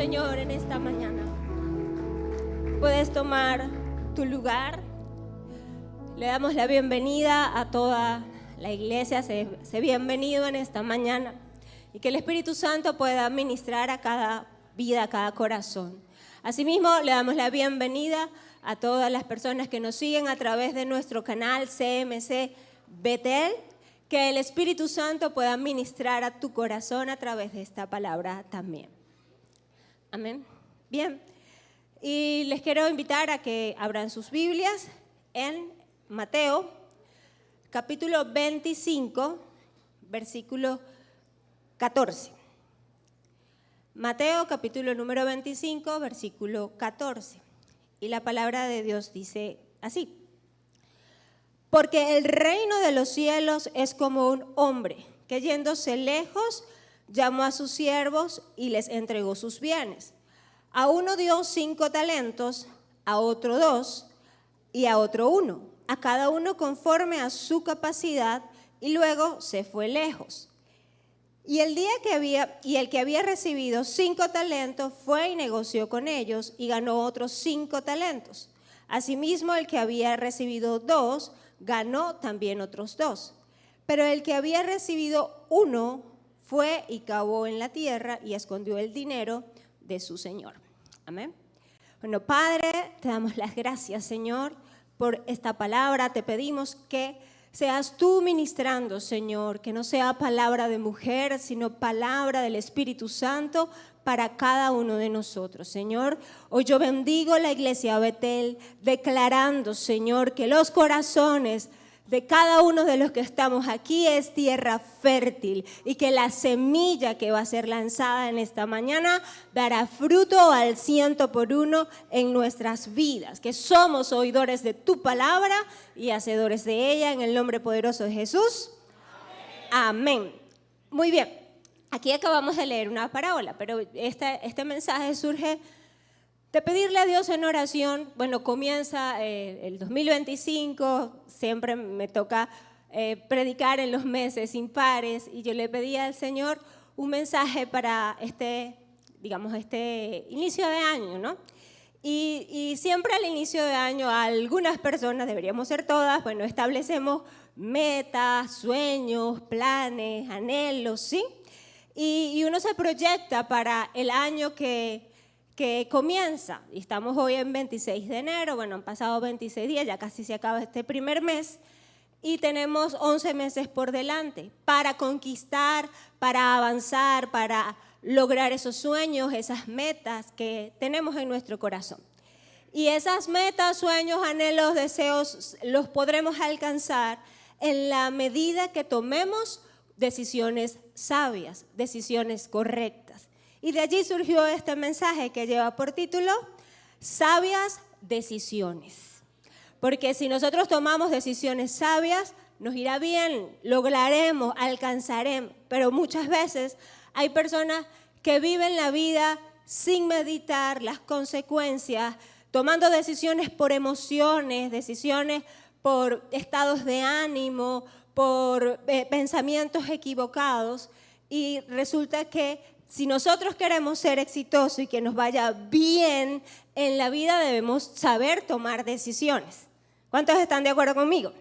Señor, en esta mañana. Puedes tomar tu lugar. Le damos la bienvenida a toda la iglesia. Sé bienvenido en esta mañana. Y que el Espíritu Santo pueda ministrar a cada vida, a cada corazón. Asimismo, le damos la bienvenida a todas las personas que nos siguen a través de nuestro canal CMC Betel. Que el Espíritu Santo pueda ministrar a tu corazón a través de esta palabra también. Amén. Bien. Y les quiero invitar a que abran sus Biblias en Mateo, capítulo 25, versículo 14. Mateo, capítulo número 25, versículo 14. Y la palabra de Dios dice así. Porque el reino de los cielos es como un hombre que yéndose lejos llamó a sus siervos y les entregó sus bienes. A uno dio 5 talentos, a otro 2 y a otro 1, a cada uno conforme a su capacidad, y luego se fue lejos. Y el que había recibido 5 talentos fue y negoció con ellos y ganó otros 5 talentos. Asimismo, el que había recibido 2 ganó también otros 2. Pero el que había recibido 1 fue y cavó en la tierra y escondió el dinero de su Señor. Amén. Bueno, Padre, te damos las gracias, Señor, por esta palabra. Te pedimos que seas tú ministrando, Señor, que no sea palabra de mujer, sino palabra del Espíritu Santo para cada uno de nosotros, Señor. Hoy yo bendigo la iglesia Betel, declarando, Señor, que los corazones de cada uno de los que estamos aquí es tierra fértil y que la semilla que va a ser lanzada en esta mañana dará fruto al 100% en nuestras vidas, que somos oidores de tu palabra y hacedores de ella en el nombre poderoso de Jesús. Amén. Muy bien, aquí acabamos de leer una parábola, pero este mensaje surge de pedirle a Dios en oración. Bueno, comienza el 2025, siempre me toca predicar en los meses impares y yo le pedí al Señor un mensaje para este inicio de año, ¿no? Y siempre al inicio de año algunas personas, deberíamos ser todas, bueno, establecemos metas, sueños, planes, anhelos, ¿sí? Y uno se proyecta para el año que comienza, y estamos hoy en 26 de enero, bueno, han pasado 26 días, ya casi se acaba este primer mes, y tenemos 11 meses por delante para conquistar, para avanzar, para lograr esos sueños, esas metas que tenemos en nuestro corazón. Y esas metas, sueños, anhelos, deseos, los podremos alcanzar en la medida que tomemos decisiones sabias, decisiones correctas. Y de allí surgió este mensaje que lleva por título Sabias Decisiones. Porque si nosotros tomamos decisiones sabias, nos irá bien, lograremos, alcanzaremos. Pero muchas veces hay personas que viven la vida sin meditar las consecuencias, tomando decisiones por emociones, decisiones por estados de ánimo, por pensamientos equivocados. Y resulta que si nosotros queremos ser exitosos y que nos vaya bien en la vida, debemos saber tomar decisiones. ¿Cuántos están de acuerdo conmigo?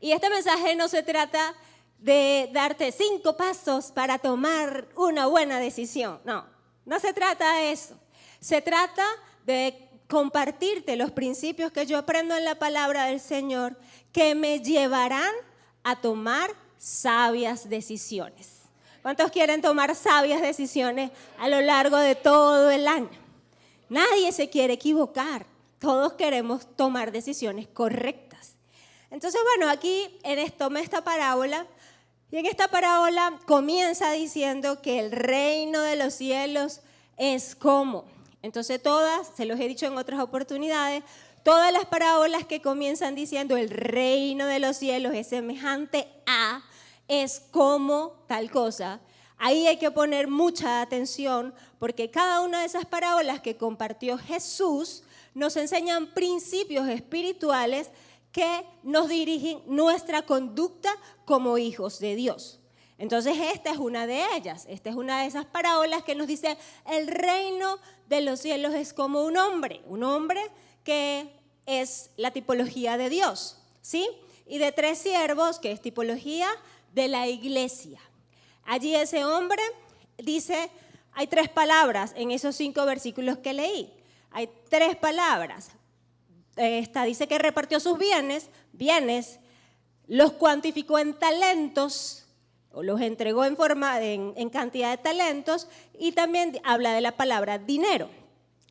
Y este mensaje no se trata de darte 5 pasos para tomar una buena decisión. No se trata de eso. Se trata de compartirte los principios que yo aprendo en la palabra del Señor que me llevarán a tomar sabias decisiones. ¿Cuántos quieren tomar sabias decisiones a lo largo de todo el año? Nadie se quiere equivocar. Todos queremos tomar decisiones correctas. Entonces, bueno, aquí tomé esta parábola y en esta parábola comienza diciendo que el reino de los cielos es como. Entonces todas, se los he dicho en otras oportunidades, todas las parábolas que comienzan diciendo el reino de los cielos es semejante a, es como tal cosa. Ahí hay que poner mucha atención porque cada una de esas parábolas que compartió Jesús nos enseñan principios espirituales que nos dirigen nuestra conducta como hijos de Dios. Entonces esta es una de ellas, esta es una de esas parábolas que nos dice el reino de los cielos es como un hombre que es la tipología de Dios, ¿sí? Y de 3 siervos, que es tipología de la iglesia. Allí ese hombre dice, hay 3 palabras en esos 5 versículos que leí, hay 3 palabras. Dice que repartió sus bienes, los cuantificó en talentos, o los entregó en cantidad de talentos, y también habla de la palabra dinero.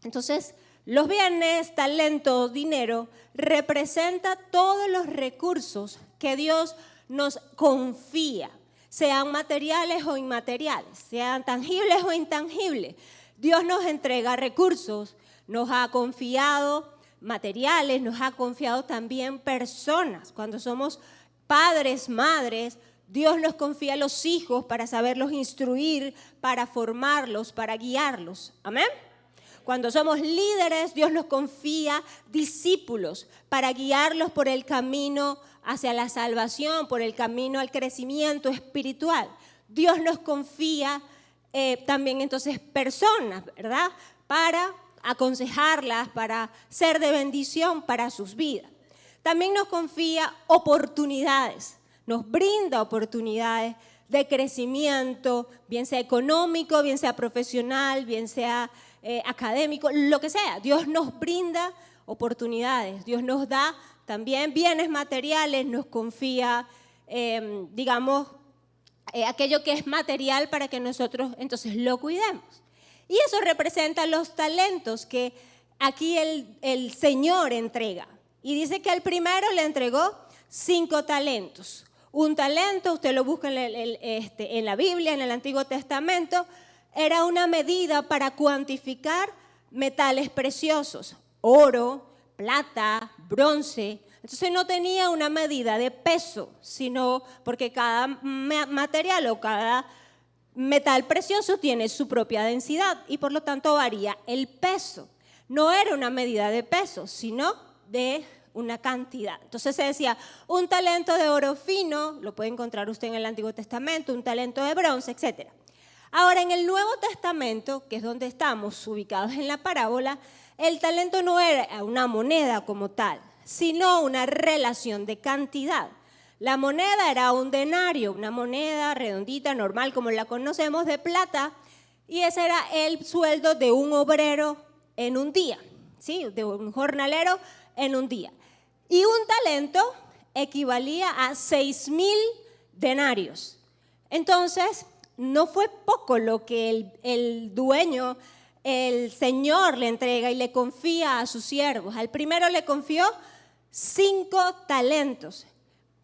Entonces, los bienes, talentos, dinero, representa todos los recursos que Dios nos confía, sean materiales o inmateriales, sean tangibles o intangibles. Dios nos entrega recursos, nos ha confiado materiales, nos ha confiado también personas. Cuando somos padres, madres, Dios nos confía a los hijos para saberlos instruir, para formarlos, para guiarlos. ¿Amén? Cuando somos líderes, Dios nos confía discípulos para guiarlos por el camino hacia la salvación, por el camino al crecimiento espiritual. Dios nos confía también entonces personas, ¿verdad? Para aconsejarlas, para ser de bendición para sus vidas. También nos confía oportunidades, nos brinda oportunidades de crecimiento, bien sea económico, bien sea profesional, bien sea académico, lo que sea. Dios nos brinda oportunidades, Dios nos da también bienes materiales, nos confía, aquello que es material para que nosotros entonces lo cuidemos. Y eso representa los talentos que aquí el Señor entrega. Y dice que al primero le entregó 5 talentos. Un talento, usted lo busca en la Biblia, en el Antiguo Testamento, era una medida para cuantificar metales preciosos, oro, plata, bronce. Entonces no tenía una medida de peso, sino porque cada material o cada metal precioso tiene su propia densidad y por lo tanto varía el peso. No era una medida de peso, sino de una cantidad. Entonces se decía, un talento de oro fino, lo puede encontrar usted en el Antiguo Testamento, un talento de bronce, etc. Ahora, en el Nuevo Testamento, que es donde estamos ubicados en la parábola, el talento no era una moneda como tal, sino una relación de cantidad. La moneda era un denario, una moneda redondita, normal, como la conocemos, de plata, y ese era el sueldo de un obrero en un día, ¿sí? De un jornalero en un día. Y un talento equivalía a 6,000 denarios. Entonces, no fue poco lo que el dueño, el Señor le entrega y le confía a sus siervos. Al primero le confió 5 talentos.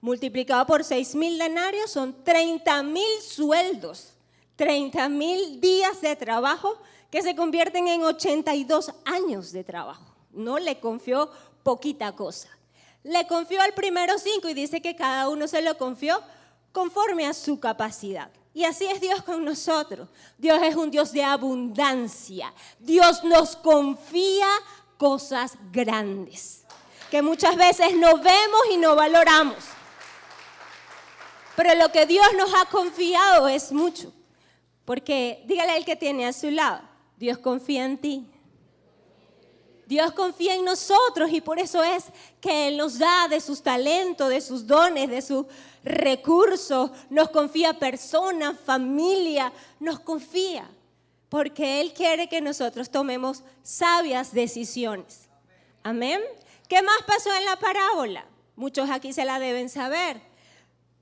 Multiplicado por 6,000 denarios son 30,000 sueldos, 30,000 días de trabajo que se convierten en 82 años de trabajo. No le confió poquita cosa. Le confió al primero 5 y dice que cada uno se lo confió conforme a su capacidad. Y así es Dios con nosotros. Dios es un Dios de abundancia. Dios nos confía cosas grandes que muchas veces no vemos y no valoramos. Pero lo que Dios nos ha confiado es mucho. Porque dígale al que tiene a su lado, Dios confía en ti. Dios confía en nosotros y por eso es que Él nos da de sus talentos, de sus dones, de sus recursos. Nos confía personas, familia, nos confía. Porque Él quiere que nosotros tomemos sabias decisiones. Amén. ¿Qué más pasó en la parábola? Muchos aquí se la deben saber.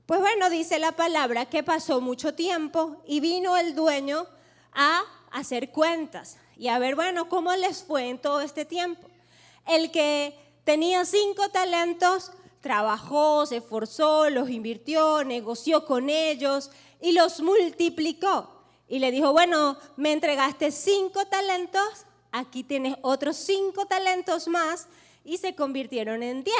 Pues bueno, dice la palabra que pasó mucho tiempo y vino el dueño a hacer cuentas y a ver, bueno, cómo les fue en todo este tiempo. El que tenía 5 talentos trabajó, se esforzó, los invirtió, negoció con ellos y los multiplicó. Y le dijo, bueno, me entregaste 5 talentos, aquí tienes otros 5 talentos más y se convirtieron en 10.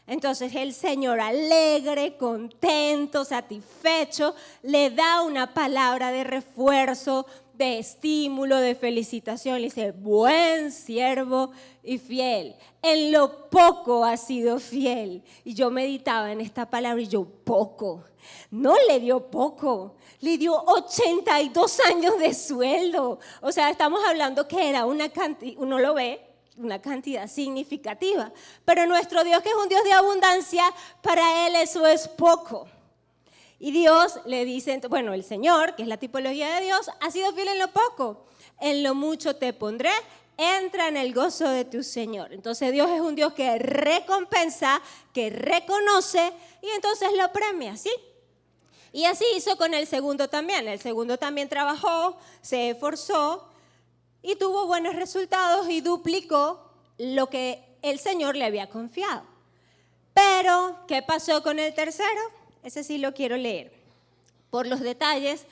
Entonces el Señor, alegre, contento, satisfecho, le da una palabra de refuerzo, de estímulo, de felicitación. Le dice, buen siervo y fiel. En lo poco has sido fiel. Y yo meditaba en esta palabra y yo, poco. No le dio poco, le dio 82 años de sueldo. O sea, estamos hablando que era una cantidad, uno lo ve, una cantidad significativa. Pero nuestro Dios, que es un Dios de abundancia, para Él eso es poco. Y Dios le dice, bueno, el Señor, que es la tipología de Dios, ha sido fiel en lo poco. En lo mucho te pondré, entra en el gozo de tu Señor. Entonces Dios es un Dios que recompensa, que reconoce y entonces lo premia, ¿sí? Y así hizo con el segundo también. El segundo también trabajó, se esforzó y tuvo buenos resultados y duplicó lo que el Señor le había confiado. Pero, ¿qué pasó con el tercero? Ese sí lo quiero leer por los detalles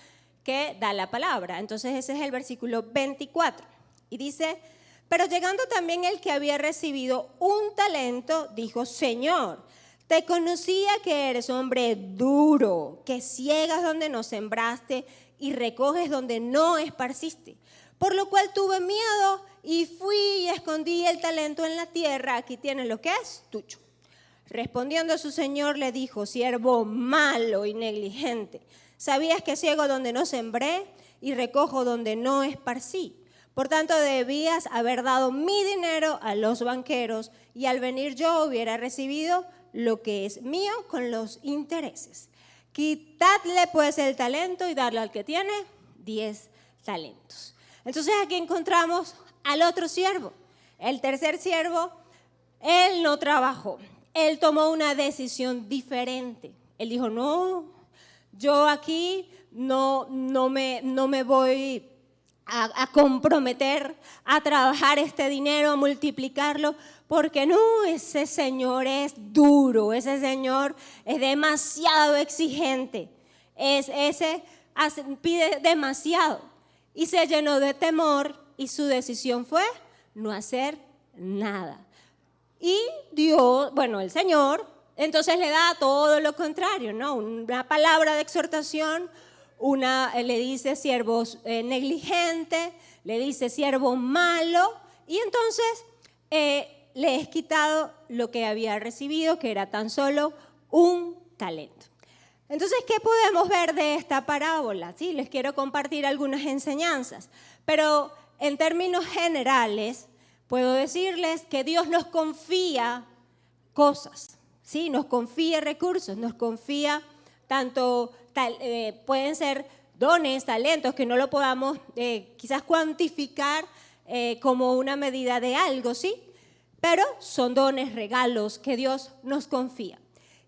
que da la palabra. Entonces ese es el versículo 24. Y dice, pero llegando también el que había recibido un talento, dijo, Señor, te conocía que eres hombre duro, que ciegas donde no sembraste y recoges donde no esparciste. Por lo cual tuve miedo y fui y escondí el talento en la tierra. Aquí tienes lo que es tuyo. Respondiendo a su señor le dijo, siervo malo y negligente, ¿sabías que ciego donde no sembré y recojo donde no esparcí? Por tanto, debías haber dado mi dinero a los banqueros y al venir yo hubiera recibido lo que es mío con los intereses. Quitadle pues el talento y darle al que tiene 10 talentos. Entonces aquí encontramos al otro siervo. El tercer siervo, él no trabajó. Él tomó una decisión diferente. Él dijo, no, yo aquí no me voy a comprometer a trabajar este dinero, a multiplicarlo, porque no, ese señor es duro, ese señor es demasiado exigente, ese pide demasiado. Y se llenó de temor y su decisión fue no hacer nada. Y Dios, bueno, el Señor, entonces le da todo lo contrario, ¿no? Una palabra de exhortación, le dice siervo negligente, le dice siervo malo, y entonces le es quitado lo que había recibido, que era tan solo un talento. Entonces, ¿qué podemos ver de esta parábola? Sí, les quiero compartir algunas enseñanzas, pero en términos generales, puedo decirles que Dios nos confía cosas, ¿sí? Nos confía recursos, nos confía tanto, pueden ser dones, talentos, que no lo podamos quizás cuantificar como una medida de algo, ¿sí? Pero son dones, regalos que Dios nos confía.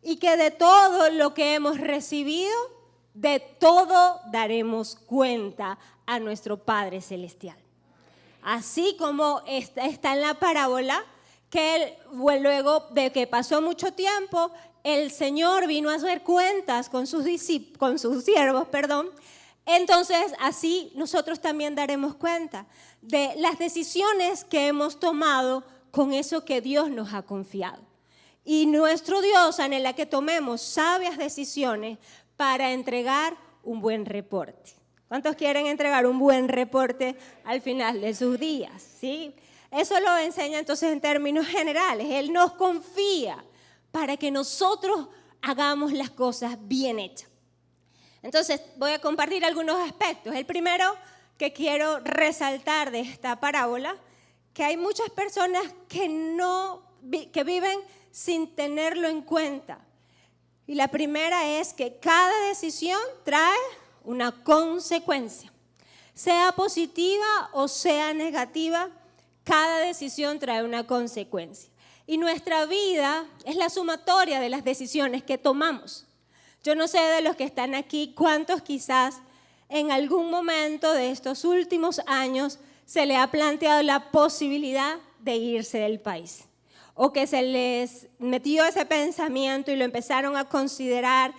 Y que de todo lo que hemos recibido, de todo daremos cuenta a nuestro Padre Celestial. Así como está en la parábola, que luego de que pasó mucho tiempo, el Señor vino a hacer cuentas con sus siervos, entonces así nosotros también daremos cuenta de las decisiones que hemos tomado con eso que Dios nos ha confiado. Y nuestro Dios anhela que tomemos sabias decisiones para entregar un buen reporte. ¿Cuántos quieren entregar un buen reporte al final de sus días? ¿Sí? Eso lo enseña entonces en términos generales. Él nos confía para que nosotros hagamos las cosas bien hechas. Entonces voy a compartir algunos aspectos. El primero que quiero resaltar de esta parábola, que hay muchas personas que viven sin tenerlo en cuenta. Y la primera es que cada decisión trae una consecuencia. Sea positiva o sea negativa, cada decisión trae una consecuencia. Y nuestra vida es la sumatoria de las decisiones que tomamos. Yo no sé de los que están aquí, cuántos quizás en algún momento de estos últimos años se le ha planteado la posibilidad de irse del país. O que se les metió ese pensamiento y lo empezaron a considerar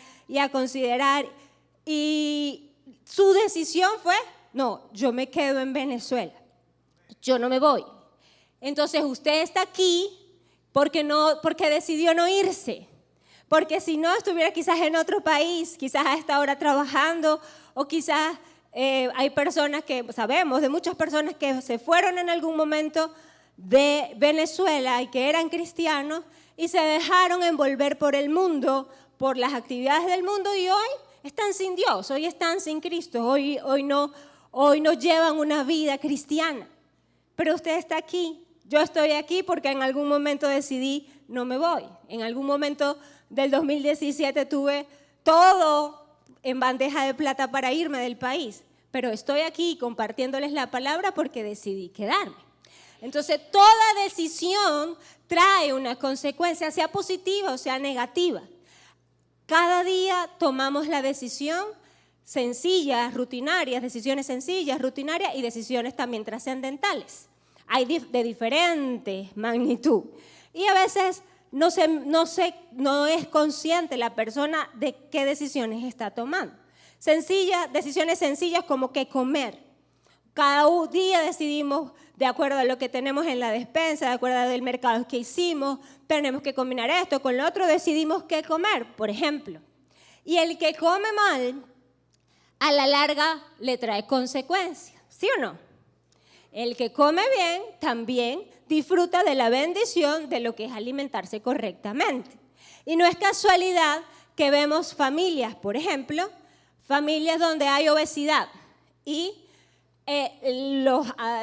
y su decisión fue, no, yo me quedo en Venezuela, yo no me voy. Entonces usted está aquí porque decidió no irse, porque si no estuviera quizás en otro país, quizás a esta hora trabajando o quizás hay personas que, sabemos de muchas personas que se fueron en algún momento de Venezuela y que eran cristianos y se dejaron envolver por el mundo, por las actividades del mundo y hoy están sin Dios, hoy están sin Cristo, hoy no llevan una vida cristiana. Pero usted está aquí, yo estoy aquí porque en algún momento decidí no me voy. En algún momento del 2017 tuve todo en bandeja de plata para irme del país, pero estoy aquí compartiéndoles la palabra porque decidí quedarme. Entonces, toda decisión trae una consecuencia, sea positiva o sea negativa. Cada día tomamos la decisión sencillas, rutinarias, decisiones sencillas, rutinarias y decisiones también trascendentales. Hay de diferente magnitud. Y a veces no es consciente la persona de qué decisiones está tomando. Decisiones sencillas como qué comer. Cada día decidimos, de acuerdo a lo que tenemos en la despensa, de acuerdo al mercado que hicimos, tenemos que combinar esto con lo otro, decidimos qué comer, por ejemplo. Y el que come mal, a la larga le trae consecuencias, ¿sí o no? El que come bien también disfruta de la bendición de lo que es alimentarse correctamente. Y no es casualidad que vemos familias, por ejemplo, familias donde hay obesidad y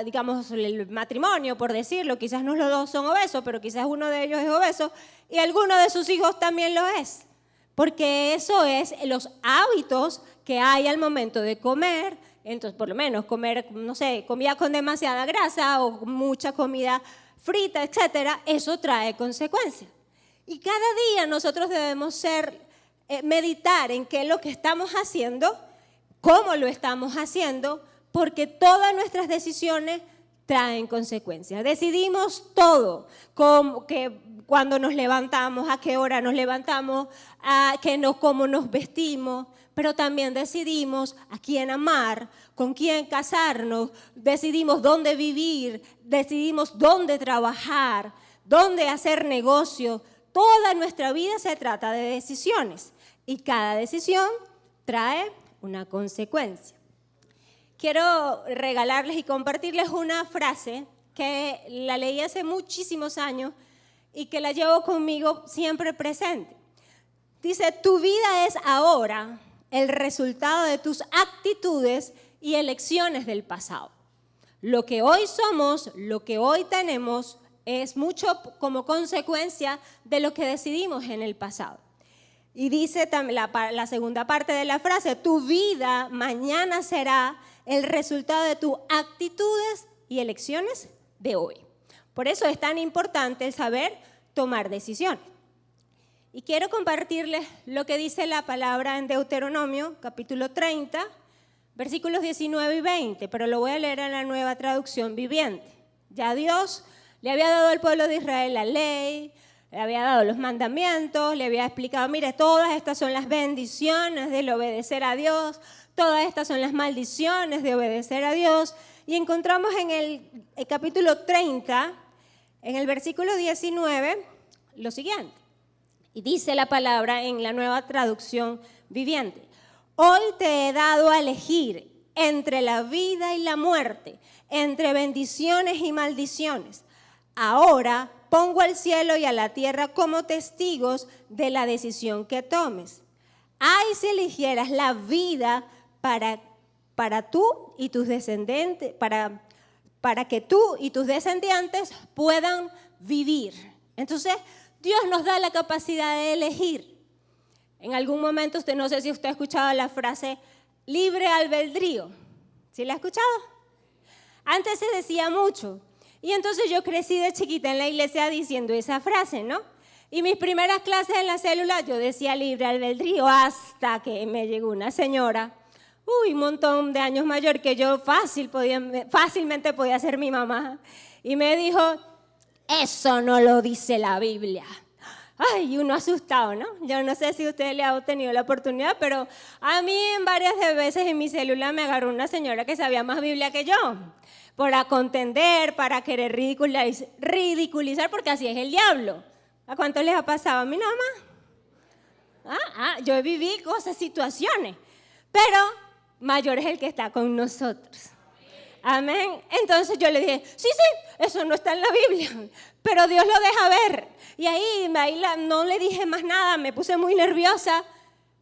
digamos, el matrimonio, por decirlo, quizás no los dos son obesos, pero quizás uno de ellos es obeso y alguno de sus hijos también lo es. Porque eso es los hábitos que hay al momento de comer. Entonces, por lo menos comer, no sé, comida con demasiada grasa o mucha comida frita, etcétera, eso trae consecuencias. Y cada día nosotros debemos meditar en qué es lo que estamos haciendo, cómo lo estamos haciendo, porque todas nuestras decisiones traen consecuencias. Decidimos todo, cuando nos levantamos, a qué hora nos levantamos, cómo nos vestimos, pero también decidimos a quién amar, con quién casarnos, decidimos dónde vivir, decidimos dónde trabajar, dónde hacer negocio. Toda nuestra vida se trata de decisiones y cada decisión trae una consecuencia. Quiero regalarles y compartirles una frase que la leí hace muchísimos años y que la llevo conmigo siempre presente. Dice, tu vida es ahora el resultado de tus actitudes y elecciones del pasado. Lo que hoy somos, lo que hoy tenemos, es mucho como consecuencia de lo que decidimos en el pasado. Y dice también la segunda parte de la frase, tu vida mañana será el resultado de tus actitudes y elecciones de hoy. Por eso es tan importante el saber tomar decisiones. Y quiero compartirles lo que dice la palabra en Deuteronomio, capítulo 30, versículos 19 y 20, pero lo voy a leer en la Nueva Traducción Viviente. Ya Dios le había dado al pueblo de Israel la ley, le había dado los mandamientos, le había explicado, mire, todas estas son las bendiciones del obedecer a Dios, todas estas son las maldiciones de obedecer a Dios. Y encontramos en el capítulo 30, en el versículo 19, lo siguiente. Y dice la palabra en la Nueva Traducción Viviente. Hoy te he dado a elegir entre la vida y la muerte, entre bendiciones y maldiciones. Ahora pongo al cielo y a la tierra como testigos de la decisión que tomes. Ay, si eligieras la vida para tú y tus descendientes, para que tú y tus descendientes puedan vivir. Entonces, Dios nos da la capacidad de elegir. En algún momento, no sé si usted ha escuchado la frase libre albedrío. ¿Sí la ha escuchado? Antes se decía mucho. Y entonces yo crecí de chiquita en la iglesia diciendo esa frase, ¿no? Y mis primeras clases en la célula yo decía libre albedrío hasta que me llegó una señora, un montón de años mayor que yo, fácilmente podía ser mi mamá. Y me dijo, eso no lo dice la Biblia. Ay, uno asustado, ¿no? Yo no sé si usted le ha tenido la oportunidad, pero a mí en varias veces en mi célula me agarró una señora que sabía más Biblia que yo, para contender, para querer ridiculizar, porque así es el diablo. ¿A cuánto les ha pasado? A mí nada más. Yo viví cosas, situaciones, pero mayor es el que está con nosotros. Amén. Entonces yo le dije, sí, eso no está en la Biblia, pero Dios lo deja ver. Y ahí no le dije más nada, me puse muy nerviosa.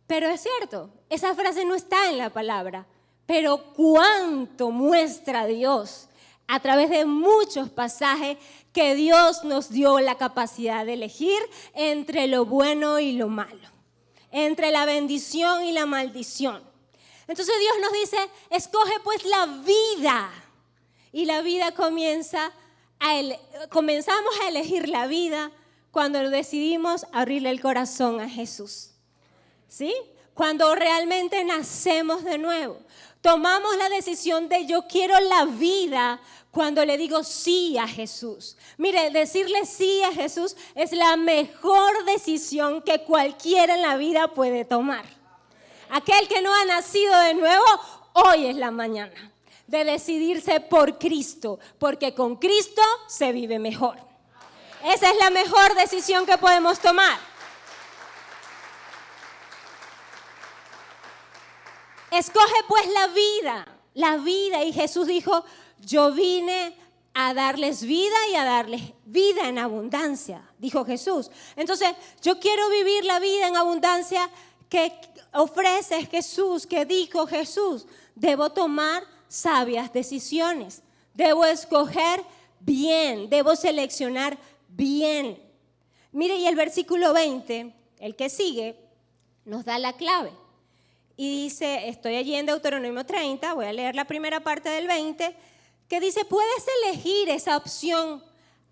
Pero es cierto, esa frase no está en la palabra. Pero cuánto muestra Dios a través de muchos pasajes que Dios nos dio la capacidad de elegir entre lo bueno y lo malo, entre la bendición y la maldición. Entonces Dios nos dice, escoge pues la vida. Y la vida comenzamos a elegir la vida cuando decidimos abrirle el corazón a Jesús. ¿Sí? Cuando realmente nacemos de nuevo. Tomamos la decisión de yo quiero la vida cuando le digo sí a Jesús. Mire, decirle sí a Jesús es la mejor decisión que cualquiera en la vida puede tomar. Aquel que no ha nacido de nuevo, hoy es la mañana de decidirse por Cristo, porque con Cristo se vive mejor. Esa es la mejor decisión que podemos tomar. Escoge pues la vida. Y Jesús dijo, yo vine a darles vida y a darles vida en abundancia, dijo Jesús. Entonces, yo quiero vivir la vida en abundancia que ofrece Jesús, que dijo Jesús. Debo tomar sabias decisiones, debo escoger bien, debo seleccionar bien. Mire, y el versículo 20, el que sigue, nos da la clave. Y dice, estoy allí en Deuteronomio 30, voy a leer la primera parte del 20, que dice, puedes elegir esa opción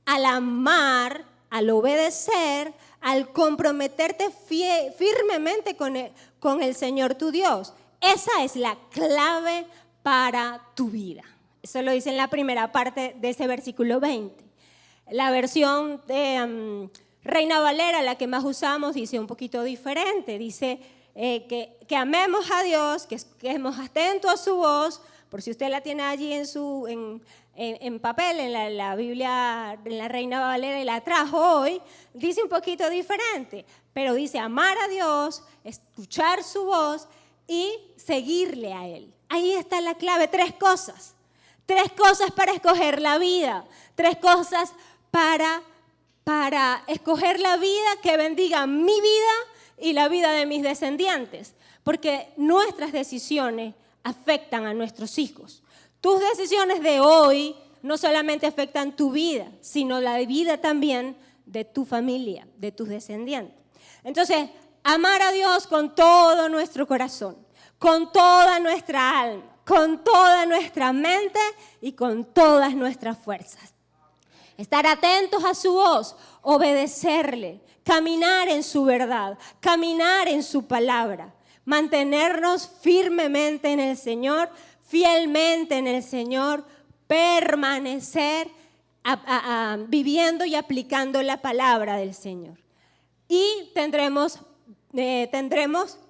al amar, al obedecer, al comprometerte firmemente con el Señor tu Dios. Esa es la clave para tu vida. Eso lo dice en la primera parte de ese versículo 20. La versión de Reina Valera, la que más usamos, dice un poquito diferente. Dice que amemos a Dios, que estemos atentos a su voz. Por si usted la tiene allí en papel, en la Biblia, en la Reina Valera, y la trajo hoy, dice un poquito diferente. Pero dice amar a Dios, escuchar su voz y seguirle a Él. Ahí está la clave, 3 cosas. 3 cosas para escoger la vida. 3 cosas para escoger la vida que bendiga mi vida y la vida de mis descendientes. Porque nuestras decisiones afectan a nuestros hijos. Tus decisiones de hoy no solamente afectan tu vida, sino la vida también de tu familia, de tus descendientes. Entonces, amar a Dios con todo nuestro corazón, con toda nuestra alma, con toda nuestra mente y con todas nuestras fuerzas. Estar atentos a su voz, obedecerle, caminar en su verdad, caminar en su palabra, mantenernos firmemente en el Señor, fielmente en el Señor, permanecer viviendo y aplicando la palabra del Señor. Y tendremos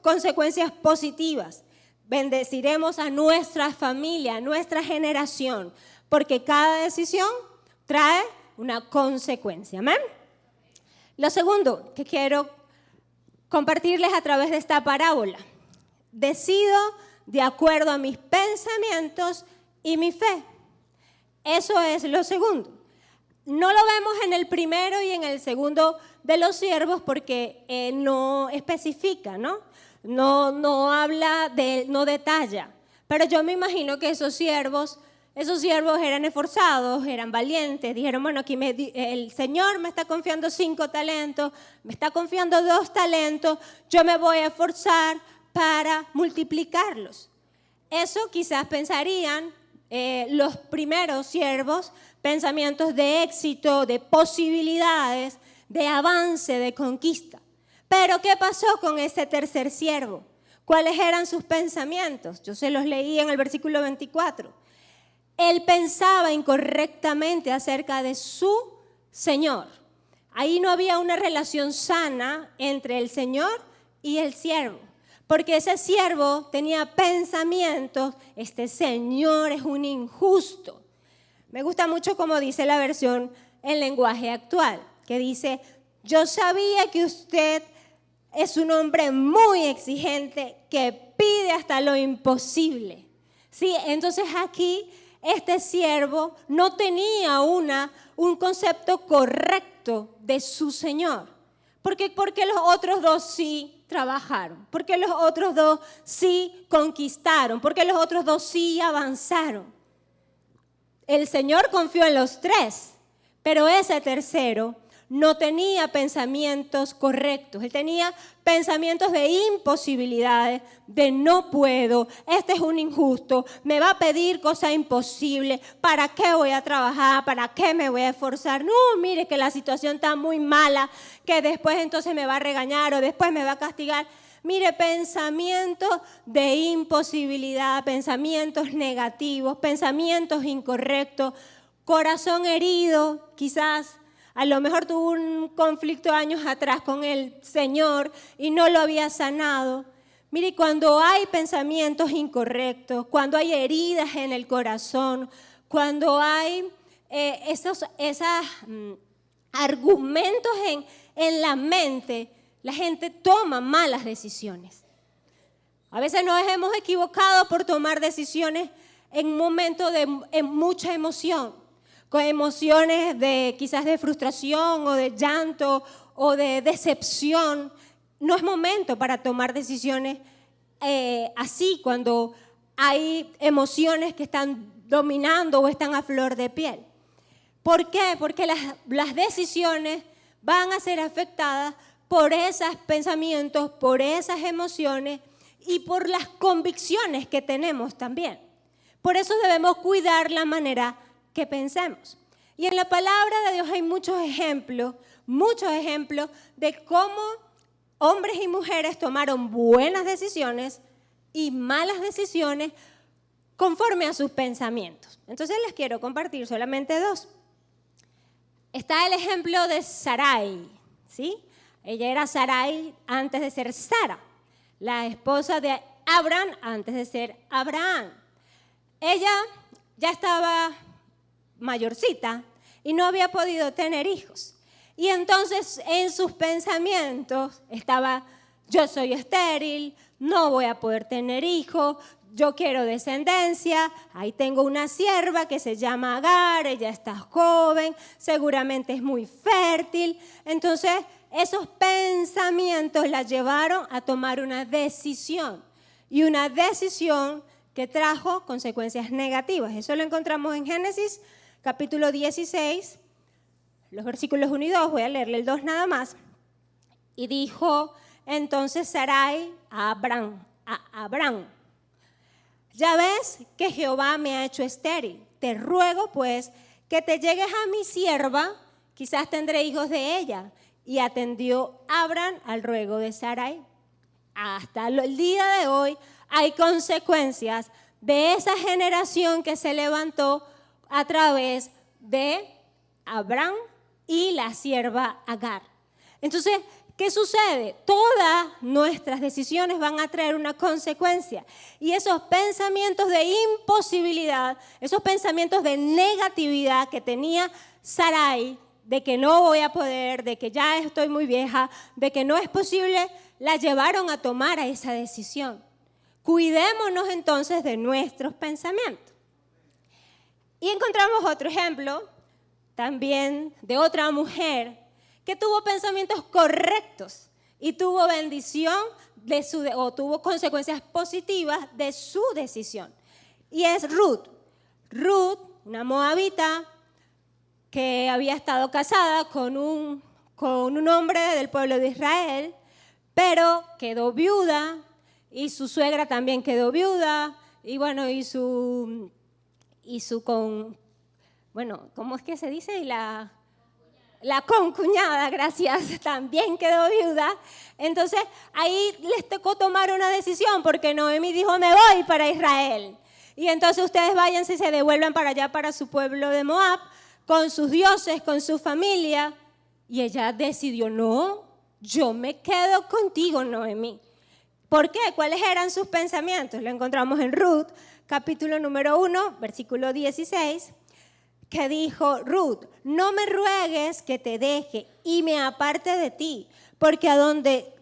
consecuencias positivas. Bendeciremos a nuestra familia, a nuestra generación, porque cada decisión trae una consecuencia. ¿Amén? Lo segundo que quiero compartirles a través de esta parábola. Decido de acuerdo a mis pensamientos y mi fe. Eso es lo segundo. No lo vemos en el primero y en el segundo de los siervos porque no especifica, ¿no? No habla, no detalla. Pero yo me imagino que esos siervos eran esforzados, eran valientes. Dijeron, bueno, aquí el Señor me está confiando 5 talentos, me está confiando 2 talentos, yo me voy a esforzar para multiplicarlos. Eso quizás pensarían los primeros siervos, pensamientos de éxito, de posibilidades, de avance, de conquista. Pero ¿qué pasó con ese tercer siervo? ¿Cuáles eran sus pensamientos? Yo se los leí en el versículo 24. Él pensaba incorrectamente acerca de su Señor. Ahí no había una relación sana entre el Señor y el siervo. Porque ese siervo tenía pensamientos, este Señor es un injusto. Me gusta mucho como dice la versión en lenguaje actual, que dice, yo sabía que usted es un hombre muy exigente que pide hasta lo imposible. ¿Sí? Entonces aquí este siervo no tenía un concepto correcto de su Señor. Porque los otros dos sí trabajaron, porque los otros dos sí conquistaron, porque los otros dos sí avanzaron. El Señor confió en los tres, pero ese tercero no tenía pensamientos correctos. Él tenía pensamientos de imposibilidades, de no puedo, este es un injusto, me va a pedir cosas imposibles, ¿para qué voy a trabajar? ¿Para qué me voy a esforzar? No, mire que la situación está muy mala, que después entonces me va a regañar o después me va a castigar. Mire, pensamientos de imposibilidad, pensamientos negativos, pensamientos incorrectos, corazón herido, quizás. A lo mejor tuvo un conflicto años atrás con el Señor y no lo había sanado. Mire, cuando hay pensamientos incorrectos, cuando hay heridas en el corazón, cuando hay esos argumentos en la mente, la gente toma malas decisiones. A veces nos hemos equivocado por tomar decisiones en un momento de mucha emoción. Con emociones quizás de frustración o de llanto o de decepción. No es momento para tomar decisiones así cuando hay emociones que están dominando o están a flor de piel. ¿Por qué? Porque las decisiones van a ser afectadas por esos pensamientos, por esas emociones y por las convicciones que tenemos también. Por eso debemos cuidar la manera que pensemos. Y en la palabra de Dios hay muchos ejemplos de cómo hombres y mujeres tomaron buenas decisiones y malas decisiones conforme a sus pensamientos. Entonces les quiero compartir solamente dos. Está el ejemplo de Sarai, ¿sí? Ella era Sarai antes de ser Sara, la esposa de Abraham antes de ser Abraham. Ella ya estaba mayorcita y no había podido tener hijos. Y entonces en sus pensamientos estaba, yo soy estéril, no voy a poder tener hijos, yo quiero descendencia, ahí tengo una sierva que se llama Agar, ella está joven, seguramente es muy fértil. Entonces esos pensamientos la llevaron a tomar una decisión y una decisión que trajo consecuencias negativas. Eso lo encontramos en Génesis capítulo 16, los versículos 1 y 2, voy a leerle el 2 nada más. Y dijo entonces Sarai a Abraham, ya ves que Jehová me ha hecho estéril, te ruego pues que te llegues a mi sierva, quizás tendré hijos de ella. Y atendió Abraham al ruego de Sarai. Hasta el día de hoy hay consecuencias de esa generación que se levantó a través de Abraham y la sierva Agar. Entonces, ¿qué sucede? Todas nuestras decisiones van a traer una consecuencia. Y esos pensamientos de imposibilidad, esos pensamientos de negatividad que tenía Sarai, de que no voy a poder, de que ya estoy muy vieja, de que no es posible, la llevaron a tomar esa decisión. Cuidémonos entonces de nuestros pensamientos. Y encontramos otro ejemplo también de otra mujer que tuvo pensamientos correctos y tuvo bendición o tuvo consecuencias positivas de su decisión. Y es Ruth. Ruth, una moabita que había estado casada con un hombre del pueblo de Israel, pero quedó viuda y su suegra también quedó viuda y bueno, ¿cómo es que se dice? Y la concuñada, gracias, también quedó viuda. Entonces ahí les tocó tomar una decisión porque Noemí dijo, me voy para Israel. Y entonces ustedes váyanse y se devuelvan para allá, para su pueblo de Moab, con sus dioses, con su familia. Y ella decidió, no, yo me quedo contigo, Noemí. ¿Por qué? ¿Cuáles eran sus pensamientos? Lo encontramos en Ruth, capítulo número 1, versículo 16, que dijo, Ruth, no me ruegues que te deje y me aparte de ti, porque a donde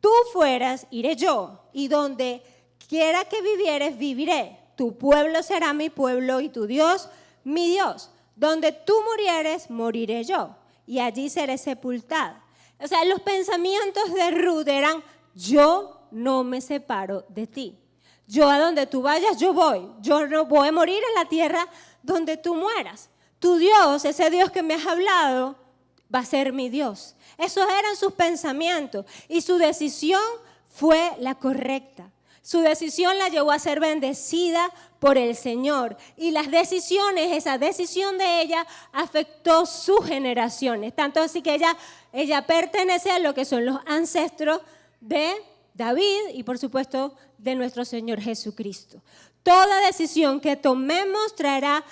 tú fueras, iré yo, y donde quiera que vivieres, viviré. Tu pueblo será mi pueblo y tu Dios, mi Dios. Donde tú murieres, moriré yo, y allí seré sepultada. O sea, los pensamientos de Ruth eran, yo no me separo de ti. Yo a donde tú vayas, yo voy. Yo no voy a morir en la tierra donde tú mueras. Tu Dios, ese Dios que me has hablado, va a ser mi Dios. Esos eran sus pensamientos y su decisión fue la correcta. Su decisión la llevó a ser bendecida por el Señor. Y las decisiones, esa decisión de ella afectó sus generaciones. Tanto así que ella pertenece a lo que son los ancestros de David y por supuesto de nuestro Señor Jesucristo. Toda decisión que tomemos traerá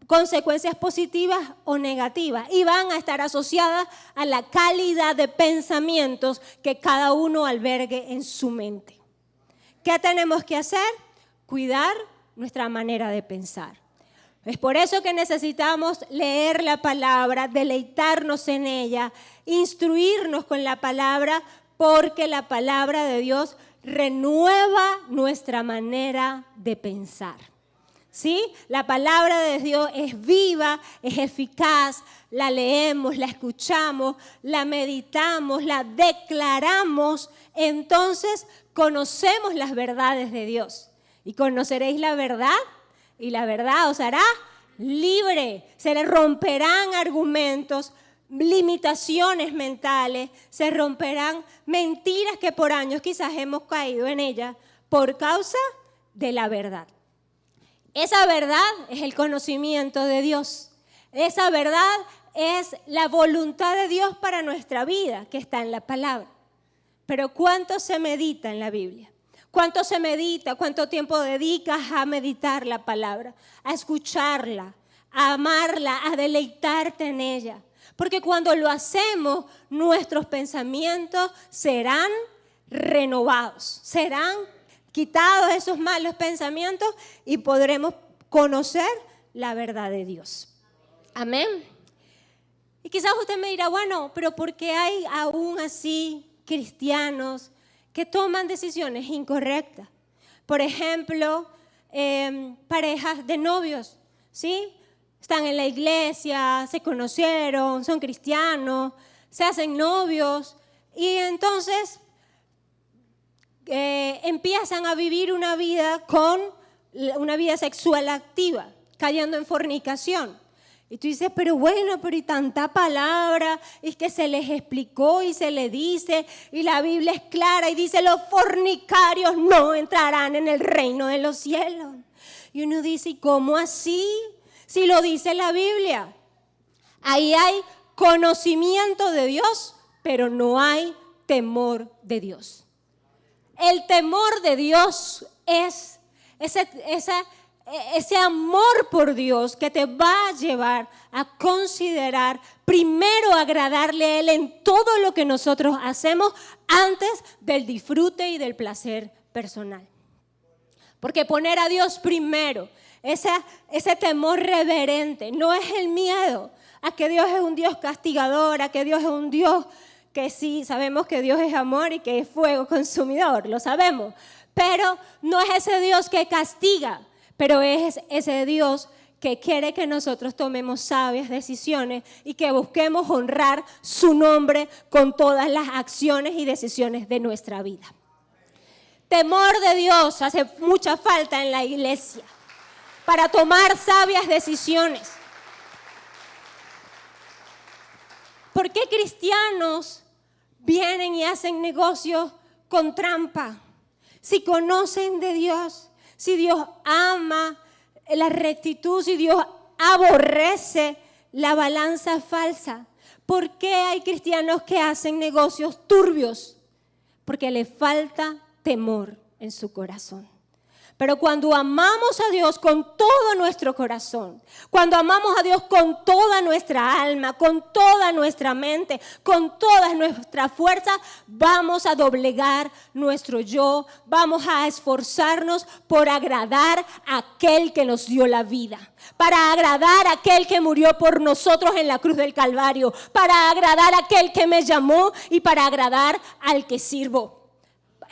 consecuencias positivas o negativas y van a estar asociadas a la calidad de pensamientos que cada uno albergue en su mente. ¿Qué tenemos que hacer? Cuidar nuestra manera de pensar. Es por eso que necesitamos leer la palabra, deleitarnos en ella, instruirnos con la palabra, porque la palabra de Dios renueva nuestra manera de pensar. ¿Sí? La palabra de Dios es viva, es eficaz, la leemos, la escuchamos, la meditamos, la declaramos, entonces conocemos las verdades de Dios. Y conoceréis la verdad, y la verdad os hará libre. Se le romperán argumentos, limitaciones mentales, se romperán mentiras que por años quizás hemos caído en ellas por causa de la verdad. Esa verdad es el conocimiento de Dios. Esa verdad es la voluntad de Dios para nuestra vida, que está en la palabra. Pero ¿cuánto se medita en la Biblia? ¿Cuánto se medita? ¿Cuánto tiempo dedicas a meditar la palabra? A escucharla, a amarla, a deleitarte en ella. Porque cuando lo hacemos, nuestros pensamientos serán renovados, serán quitados esos malos pensamientos y podremos conocer la verdad de Dios. Amén. Y quizás usted me dirá, bueno, pero ¿por qué hay aún así cristianos que toman decisiones incorrectas? Por ejemplo, parejas de novios, ¿sí? Están en la iglesia, se conocieron, son cristianos, se hacen novios y entonces empiezan a vivir una vida sexual activa, cayendo en fornicación. Y tú dices, pero bueno, pero y tanta palabra, es que se les explicó y se les dice, y la Biblia es clara y dice, los fornicarios no entrarán en el reino de los cielos. Y uno dice, ¿y cómo así? Si lo dice la Biblia. Ahí hay conocimiento de Dios, pero no hay temor de Dios. El temor de Dios es ese amor por Dios que te va a llevar a considerar primero agradarle a Él en todo lo que nosotros hacemos antes del disfrute y del placer personal. Porque poner a Dios primero, ese temor reverente, no es el miedo a que Dios es un Dios castigador, a que Dios es un Dios que sí, sabemos que Dios es amor y que es fuego consumidor, lo sabemos, pero no es ese Dios que castiga, pero es ese Dios que quiere que nosotros tomemos sabias decisiones y que busquemos honrar su nombre con todas las acciones y decisiones de nuestra vida. Temor de Dios hace mucha falta en la iglesia para tomar sabias decisiones. ¿Por qué cristianos vienen y hacen negocios con trampa? Si conocen de Dios, si Dios ama la rectitud, si Dios aborrece la balanza falsa. ¿Por qué hay cristianos que hacen negocios turbios? Porque les falta temor en su corazón. Pero cuando amamos a Dios con todo nuestro corazón, cuando amamos a Dios con toda nuestra alma, con toda nuestra mente, con todas nuestras fuerzas, vamos a doblegar nuestro yo, vamos a esforzarnos por agradar a aquel que nos dio la vida, para agradar a aquel que murió por nosotros en la cruz del Calvario, para agradar a aquel que me llamó y para agradar al que sirvo.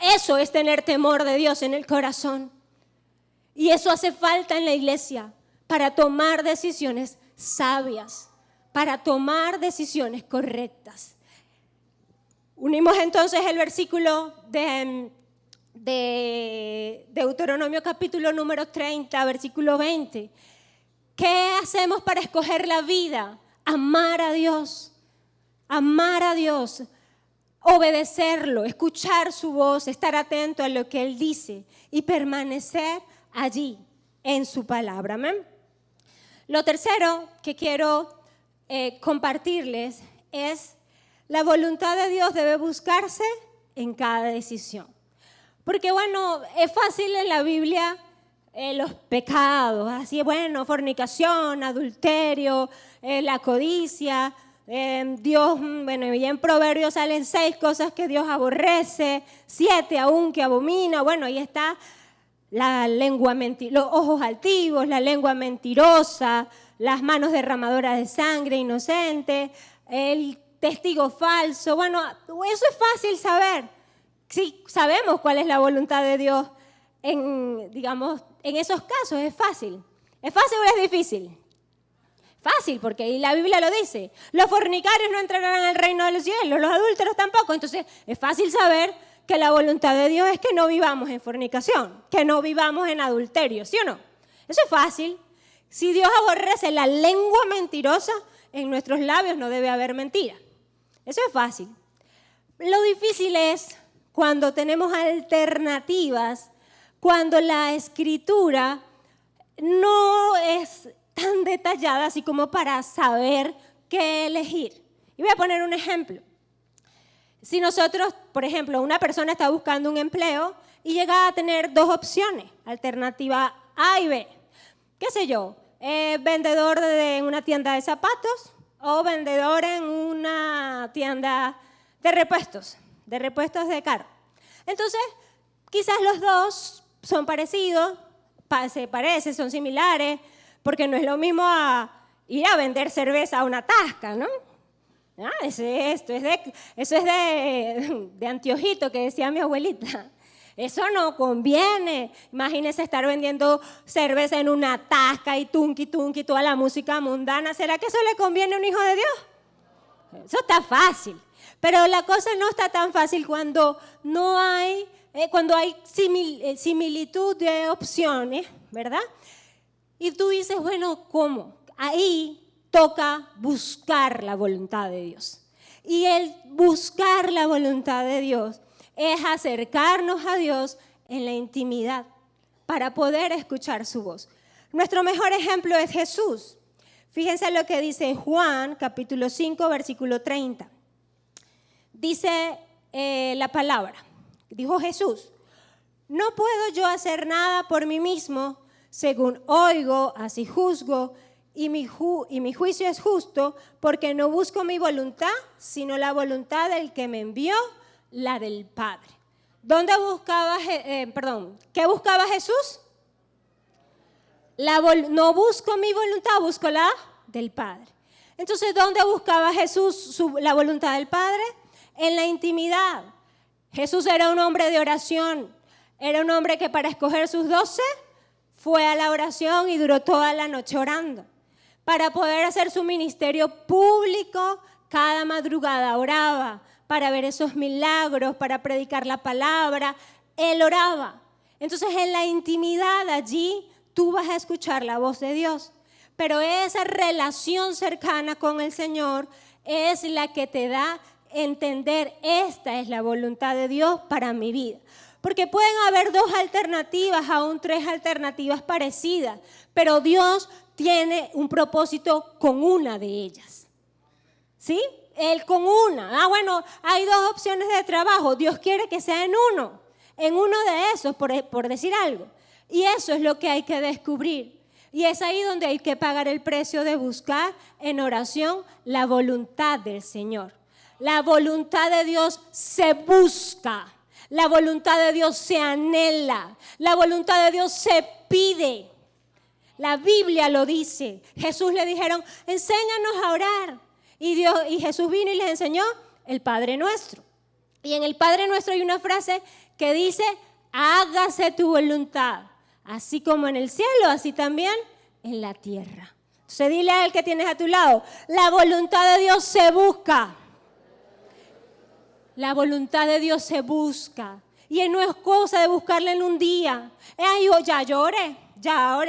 Eso es tener temor de Dios en el corazón. Y eso hace falta en la iglesia para tomar decisiones sabias, para tomar decisiones correctas. Unimos entonces el versículo de Deuteronomio capítulo número 30, versículo 20. ¿Qué hacemos para escoger la vida? Amar a Dios, obedecerlo, escuchar su voz, estar atento a lo que Él dice y permanecer allí en su palabra. Amén. Lo tercero que quiero compartirles es la voluntad de Dios debe buscarse en cada decisión. Porque bueno, es fácil en la Biblia los pecados, así fornicación, adulterio, la codicia, Dios, y en Proverbios salen 6 cosas que Dios aborrece, 7 aún que abomina, ahí está la lengua los ojos altivos, la lengua mentirosa, las manos derramadoras de sangre inocente, el testigo falso, eso es fácil saber. Sí, sabemos cuál es la voluntad de Dios en esos casos, es fácil. ¿Es fácil o es difícil? Fácil, porque la Biblia lo dice. Los fornicarios no entrarán al reino de los cielos, los adúlteros tampoco. Entonces, es fácil saber que la voluntad de Dios es que no vivamos en fornicación, que no vivamos en adulterio, ¿sí o no? Eso es fácil. Si Dios aborrece la lengua mentirosa, en nuestros labios no debe haber mentira. Eso es fácil. Lo difícil es cuando tenemos alternativas, cuando la Escritura no es tan detallada así como para saber qué elegir. Y voy a poner un ejemplo. Si nosotros, por ejemplo, una persona está buscando un empleo y llega a tener 2 opciones, alternativa A y B. ¿Qué sé yo? Vendedor en una tienda de zapatos o vendedor en una tienda de repuestos de carro. Entonces, quizás los dos son parecidos, se parecen, son similares, porque no es lo mismo a ir a vender cerveza a una tasca, ¿no? Eso es de anteojito que decía mi abuelita. Eso no conviene. Imagínese estar vendiendo cerveza en una tasca y tunqui, toda la música mundana. ¿Será que eso le conviene a un hijo de Dios? Eso está fácil. Pero la cosa no está tan fácil cuando hay similitud de opciones, ¿verdad? Y tú dices, ¿cómo? Ahí toca buscar la voluntad de Dios. Y el buscar la voluntad de Dios es acercarnos a Dios en la intimidad para poder escuchar su voz. Nuestro mejor ejemplo es Jesús. Fíjense lo que dice Juan, capítulo 5, versículo 30. Dice la palabra, dijo Jesús, no puedo yo hacer nada por mí mismo, según oigo, así juzgo, y mi juicio es justo, porque no busco mi voluntad, sino la voluntad del que me envió, la del Padre. ¿Qué buscaba Jesús? No busco mi voluntad, busco la del Padre. Entonces, ¿dónde buscaba Jesús la voluntad del Padre? En la intimidad. Jesús era un hombre de oración, era un hombre que para escoger sus 12 fue a la oración y duró toda la noche orando. Para poder hacer su ministerio público, cada madrugada oraba, para ver esos milagros, para predicar la palabra, él oraba. Entonces en la intimidad allí tú vas a escuchar la voz de Dios, pero esa relación cercana con el Señor es la que te da entender, esta es la voluntad de Dios para mi vida. Porque pueden haber 2 alternativas, aún 3 alternativas parecidas, pero Dios tiene un propósito con una de ellas. ¿Sí? Él con una. Hay 2 opciones de trabajo. Dios quiere que sea en uno de esos, por decir algo. Y eso es lo que hay que descubrir. Y es ahí donde hay que pagar el precio de buscar en oración la voluntad del Señor. La voluntad de Dios se busca. La voluntad de Dios se anhela. La voluntad de Dios se pide. La Biblia lo dice. Jesús le dijeron, enséñanos a orar. Y Jesús vino y les enseñó el Padre Nuestro. Y en el Padre Nuestro hay una frase que dice, hágase tu voluntad, así como en el cielo, así también en la tierra. Entonces dile al que tienes a tu lado, la voluntad de Dios se busca. La voluntad de Dios se busca. Y no es cosa de buscarla en un día. Ay, ya oré,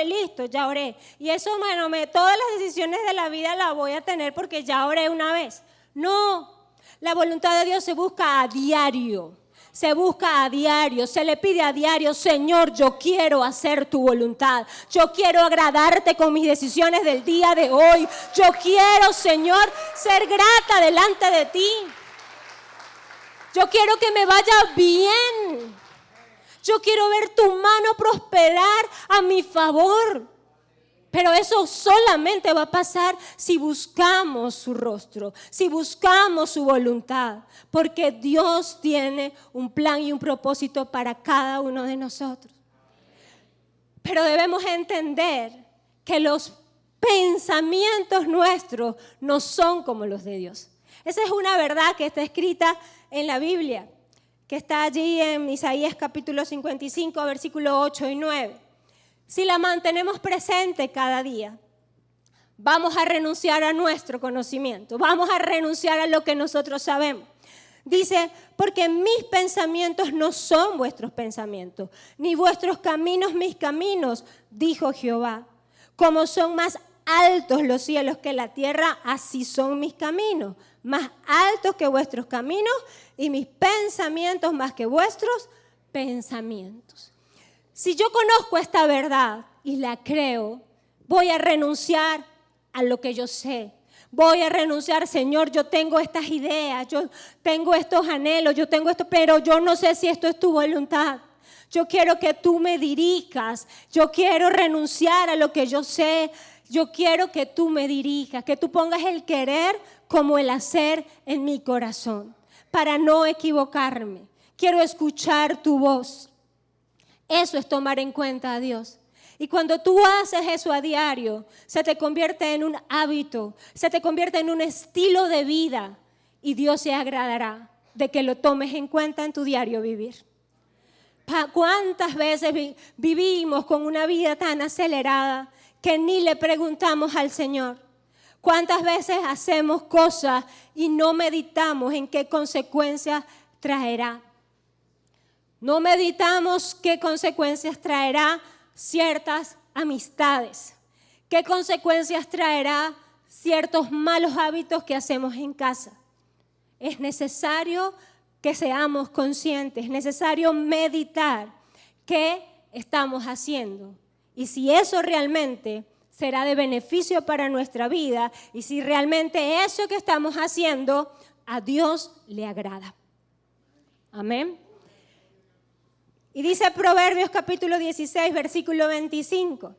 listo, ya oré. Y eso, bueno, todas las decisiones de la vida las voy a tener porque ya oré una vez. No, la voluntad de Dios se busca a diario. Se busca a diario, se le pide a diario, Señor, yo quiero hacer tu voluntad. Yo quiero agradarte con mis decisiones del día de hoy. Yo quiero, Señor, ser grata delante de ti. Yo quiero que me vaya bien. Yo quiero ver tu mano prosperar a mi favor. Pero eso solamente va a pasar si buscamos su rostro, si buscamos su voluntad. Porque Dios tiene un plan y un propósito para cada uno de nosotros. Pero debemos entender que los pensamientos nuestros no son como los de Dios. Esa es una verdad que está escrita en la Biblia, que está allí en Isaías capítulo 55, versículos 8 y 9. Si la mantenemos presente cada día, vamos a renunciar a nuestro conocimiento, vamos a renunciar a lo que nosotros sabemos. Dice, porque mis pensamientos no son vuestros pensamientos, ni vuestros caminos mis caminos, dijo Jehová. Como son más altos los cielos que la tierra, así son mis caminos, más altos que vuestros caminos y mis pensamientos más que vuestros pensamientos. Si yo conozco esta verdad y la creo, voy a renunciar a lo que yo sé. Voy a renunciar, Señor, yo tengo estas ideas, yo tengo estos anhelos, yo tengo esto, pero yo no sé si esto es tu voluntad. Yo quiero que tú me dirijas, yo quiero renunciar a lo que yo sé, yo quiero que tú me dirijas, que tú pongas el querer como el hacer en mi corazón, para no equivocarme. Quiero escuchar tu voz. Eso es tomar en cuenta a Dios. Y cuando tú haces eso a diario, se te convierte en un hábito, se te convierte en un estilo de vida y Dios se agradará de que lo tomes en cuenta en tu diario vivir. ¿Cuántas veces vivimos con una vida tan acelerada que ni le preguntamos al Señor? ¿Cuántas veces hacemos cosas y no meditamos en qué consecuencias traerá? No meditamos qué consecuencias traerá ciertas amistades, qué consecuencias traerá ciertos malos hábitos que hacemos en casa. Es necesario que seamos conscientes, es necesario meditar qué estamos haciendo y si eso realmente será de beneficio para nuestra vida y si realmente eso que estamos haciendo a Dios le agrada. Amén. Y dice Proverbios capítulo 16, versículo 25.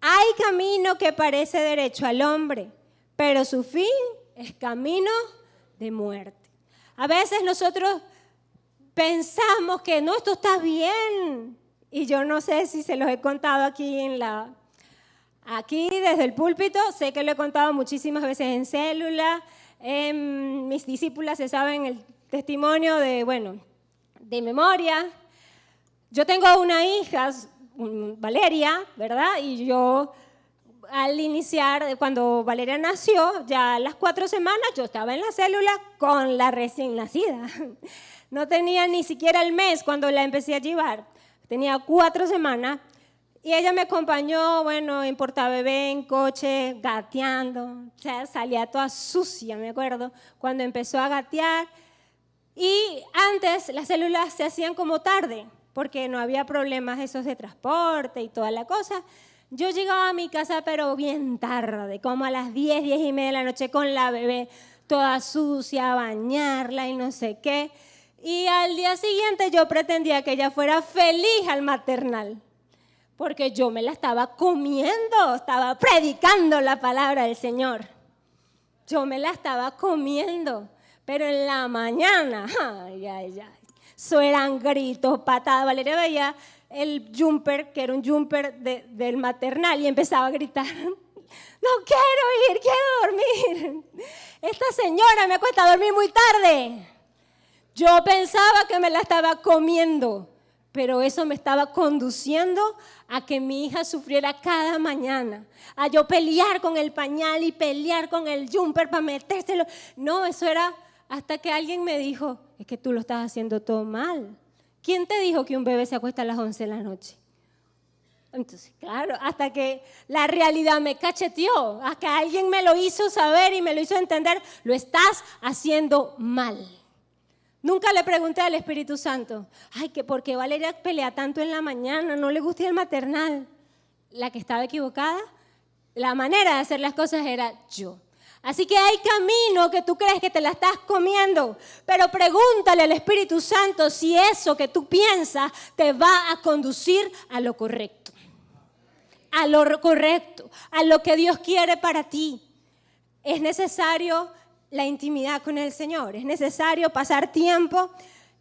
Hay camino que parece derecho al hombre, pero su fin es camino de muerte. A veces nosotros pensamos que no, esto está bien. Y yo no sé si se los he contado aquí desde el púlpito. Sé que lo he contado muchísimas veces en célula. Mis discípulas se saben el testimonio de memoria. Yo tengo una hija, Valeria, ¿verdad? Y yo al iniciar, cuando Valeria nació, ya a las 4 semanas yo estaba en la célula con la recién nacida. No tenía ni siquiera el mes cuando la empecé a llevar. Tenía 4 semanas y ella me acompañó, en portabebé, en coche, gateando. O sea, salía toda sucia, me acuerdo, cuando empezó a gatear. Y antes las células se hacían como tarde, porque no había problemas esos de transporte y toda la cosa. Yo llegaba a mi casa pero bien tarde, como a las 10, 10 y media de la noche con la bebé toda sucia, a bañarla y no sé qué. Y al día siguiente yo pretendía que ella fuera feliz al maternal, porque yo me la estaba comiendo, estaba predicando la palabra del Señor. Yo me la estaba comiendo, pero en la mañana, eso eran gritos, patadas. Valeria veía el jumper, que era un jumper del maternal, y empezaba a gritar, no quiero ir, quiero dormir. Esta señora me cuesta dormir muy tarde. Yo pensaba que me la estaba comiendo, pero eso me estaba conduciendo a que mi hija sufriera cada mañana, a yo pelear con el pañal y pelear con el jumper para metérselo. No, eso era hasta que alguien me dijo, es que tú lo estás haciendo todo mal. ¿Quién te dijo que un bebé se acuesta a las 11 de la noche? Entonces, claro, hasta que la realidad me cacheteó, hasta que alguien me lo hizo saber y me lo hizo entender, lo estás haciendo mal. Nunca le pregunté al Espíritu Santo, ay, que por qué Valeria pelea tanto en la mañana, no le gusta el maternal. La que estaba equivocada, la manera de hacer las cosas era yo. Así que hay camino que tú crees que te la estás comiendo, pero pregúntale al Espíritu Santo si eso que tú piensas te va a conducir a lo correcto. A lo correcto, a lo que Dios quiere para ti. Es necesario la intimidad con el Señor, es necesario pasar tiempo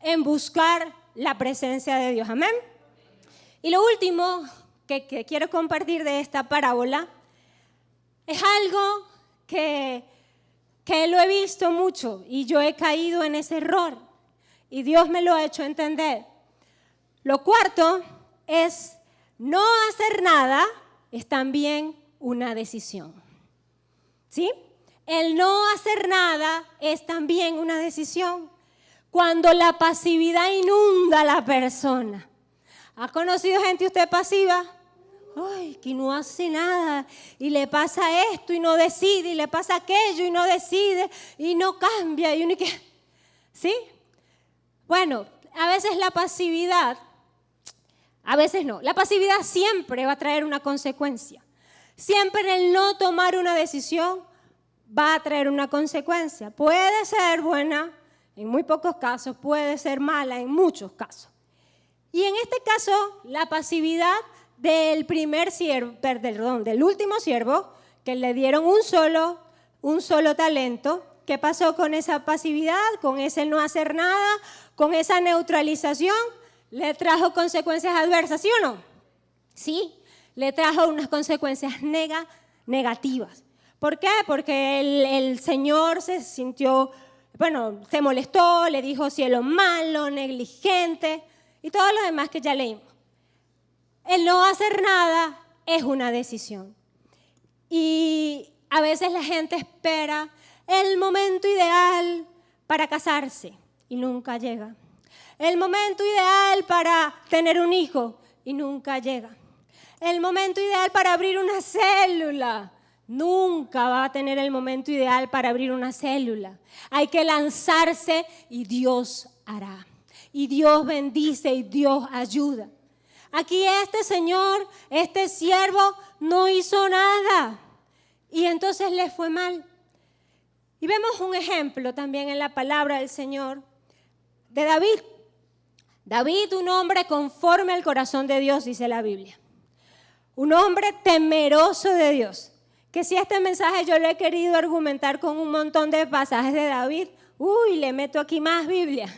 en buscar la presencia de Dios. Amén. Y lo último que quiero compartir de esta parábola es algo que lo he visto mucho y yo he caído en ese error y Dios me lo ha hecho entender. Lo cuarto es no hacer nada es también una decisión. ¿Sí? El no hacer nada es también una decisión. Cuando la pasividad inunda a la persona. ¿Ha conocido gente usted pasiva? Ay, que no hace nada y le pasa esto y no decide, y le pasa aquello y no decide y no cambia. Y uno que, ¿sí? Bueno, a veces la pasividad, a veces no. La pasividad siempre va a traer una consecuencia. Siempre el no tomar una decisión va a traer una consecuencia. Puede ser buena en muy pocos casos, puede ser mala en muchos casos. Y en este caso, la pasividad del del último siervo, que le dieron un solo talento. ¿Qué pasó con esa pasividad, con ese no hacer nada, con esa neutralización? Le trajo consecuencias adversas, ¿sí o no? Sí, le trajo unas consecuencias negativas. ¿Por qué? Porque el Señor se sintió, se molestó, le dijo cielo malo, negligente y todo lo demás que ya leímos. El no hacer nada es una decisión. Y a veces la gente espera el momento ideal para casarse y nunca llega. El momento ideal para tener un hijo y nunca llega. El momento ideal para abrir una célula. Nunca va a tener el momento ideal para abrir una célula. Hay que lanzarse y Dios hará. Y Dios bendice y Dios ayuda. Aquí este señor, este siervo, no hizo nada y entonces le fue mal. Y vemos un ejemplo también en la palabra del Señor de David. David, un hombre conforme al corazón de Dios, dice la Biblia. Un hombre temeroso de Dios. Que si este mensaje yo lo he querido argumentar con un montón de pasajes de David, le meto aquí más Biblia,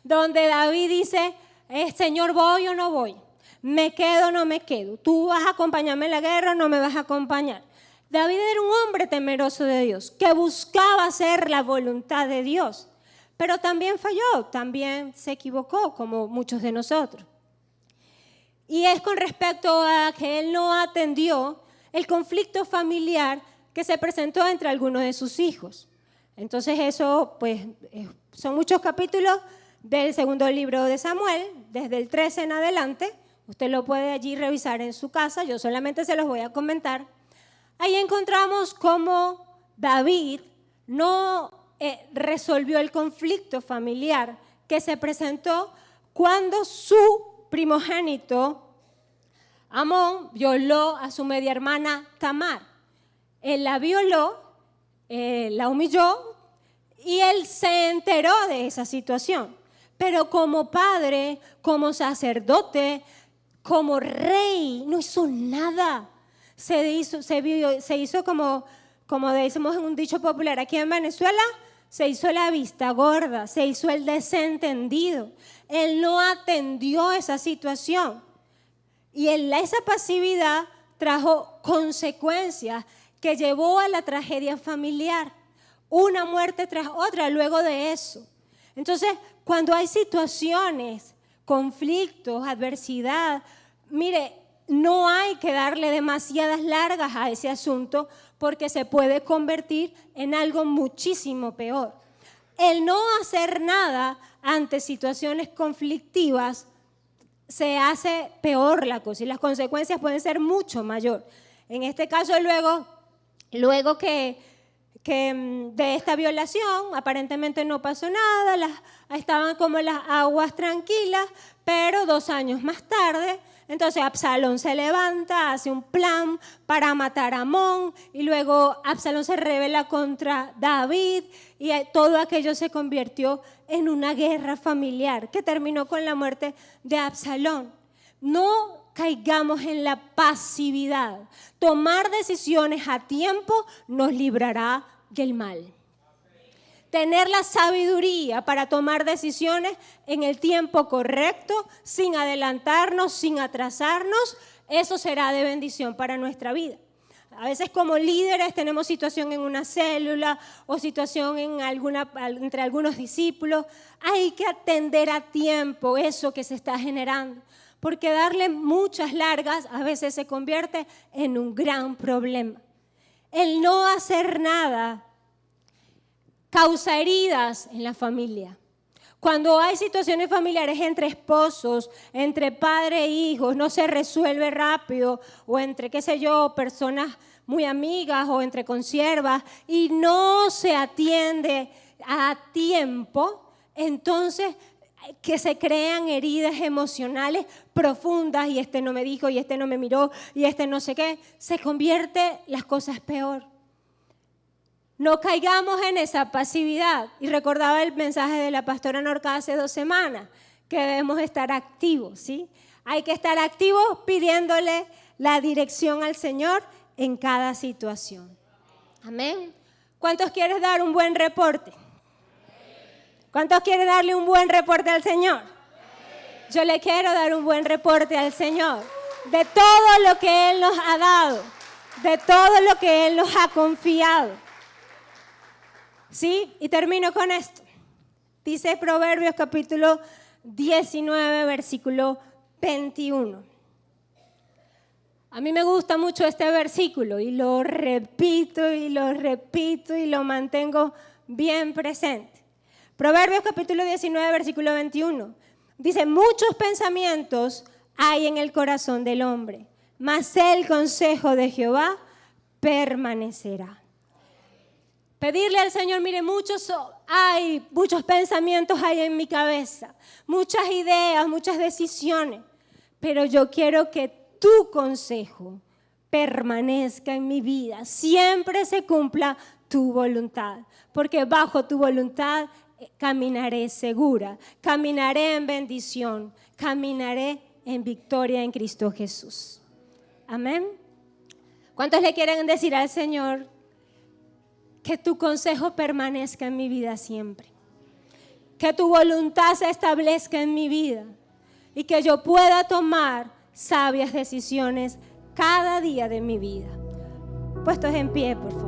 donde David dice, Señor, ¿voy o no voy? ¿Me quedo o no me quedo? ¿Tú vas a acompañarme en la guerra o no me vas a acompañar? David era un hombre temeroso de Dios, que buscaba hacer la voluntad de Dios, pero también falló, también se equivocó, como muchos de nosotros. Y es con respecto a que él no atendió el conflicto familiar que se presentó entre algunos de sus hijos. Entonces eso, son muchos capítulos del segundo libro de Samuel, desde el 13 en adelante. Usted lo puede allí revisar en su casa, yo solamente se los voy a comentar. Ahí encontramos cómo David no resolvió el conflicto familiar que se presentó cuando su primogénito, Amón, violó a su media hermana Tamar. Él la violó, la humilló y él se enteró de esa situación. Pero como padre, como sacerdote, como rey, no hizo nada. Se hizo como decimos en un dicho popular aquí en Venezuela, se hizo la vista gorda, se hizo el desentendido. Él no atendió esa situación. Y esa pasividad trajo consecuencias que llevó a la tragedia familiar. Una muerte tras otra luego de eso. Entonces, Cuando hay situaciones, conflictos, adversidad, mire, no hay que darle demasiadas largas a ese asunto porque se puede convertir en algo muchísimo peor. El no hacer nada ante situaciones conflictivas se hace peor la cosa y las consecuencias pueden ser mucho mayor. En este caso, luego que de esta violación aparentemente no pasó nada, estaban como las aguas tranquilas, pero 2 años más tarde, entonces Absalón se levanta, hace un plan para matar a Amón y luego Absalón se rebela contra David y todo aquello se convirtió en una guerra familiar que terminó con la muerte de Absalón. No caigamos en la pasividad. Tomar decisiones a tiempo nos librará del mal. Tener la sabiduría para tomar decisiones en el tiempo correcto, sin adelantarnos, sin atrasarnos, eso será de bendición para nuestra vida. A veces como líderes tenemos situación en una célula o situación entre algunos discípulos. Hay que atender a tiempo eso que se está generando, porque darle muchas largas a veces se convierte en un gran problema. El no hacer nada causa heridas en la familia. Cuando hay situaciones familiares entre esposos, entre padre e hijos, no se resuelve rápido, o entre, personas muy amigas o entre consiervas, y no se atiende a tiempo, entonces que se crean heridas emocionales profundas, y este no me dijo, y este no me miró, y este no sé qué, se convierte las cosas peor. No caigamos en esa pasividad. Y recordaba el mensaje de la pastora Norca hace 2 semanas, que debemos estar activos, ¿sí? Hay que estar activos pidiéndole la dirección al Señor en cada situación. Amén. ¿Cuántos quieren dar un buen reporte? ¿Cuántos quieren darle un buen reporte al Señor? Yo le quiero dar un buen reporte al Señor de todo lo que Él nos ha dado, de todo lo que Él nos ha confiado. ¿Sí? Y termino con esto. Dice Proverbios capítulo 19, versículo 21. A mí me gusta mucho este versículo y lo repito y lo mantengo bien presente. Proverbios capítulo 19, versículo 21. Dice, muchos pensamientos hay en el corazón del hombre, mas el consejo de Jehová permanecerá. Pedirle al Señor, mire, muchos pensamientos hay en mi cabeza, muchas ideas, muchas decisiones, pero yo quiero que tu consejo permanezca en mi vida, siempre se cumpla tu voluntad, porque bajo tu voluntad caminaré segura, caminaré en bendición, caminaré en victoria en Cristo Jesús. Amén. ¿Cuántos le quieren decir al Señor que tu consejo permanezca en mi vida siempre? Que tu voluntad se establezca en mi vida y que yo pueda tomar sabias decisiones cada día de mi vida. Puestos en pie, por favor.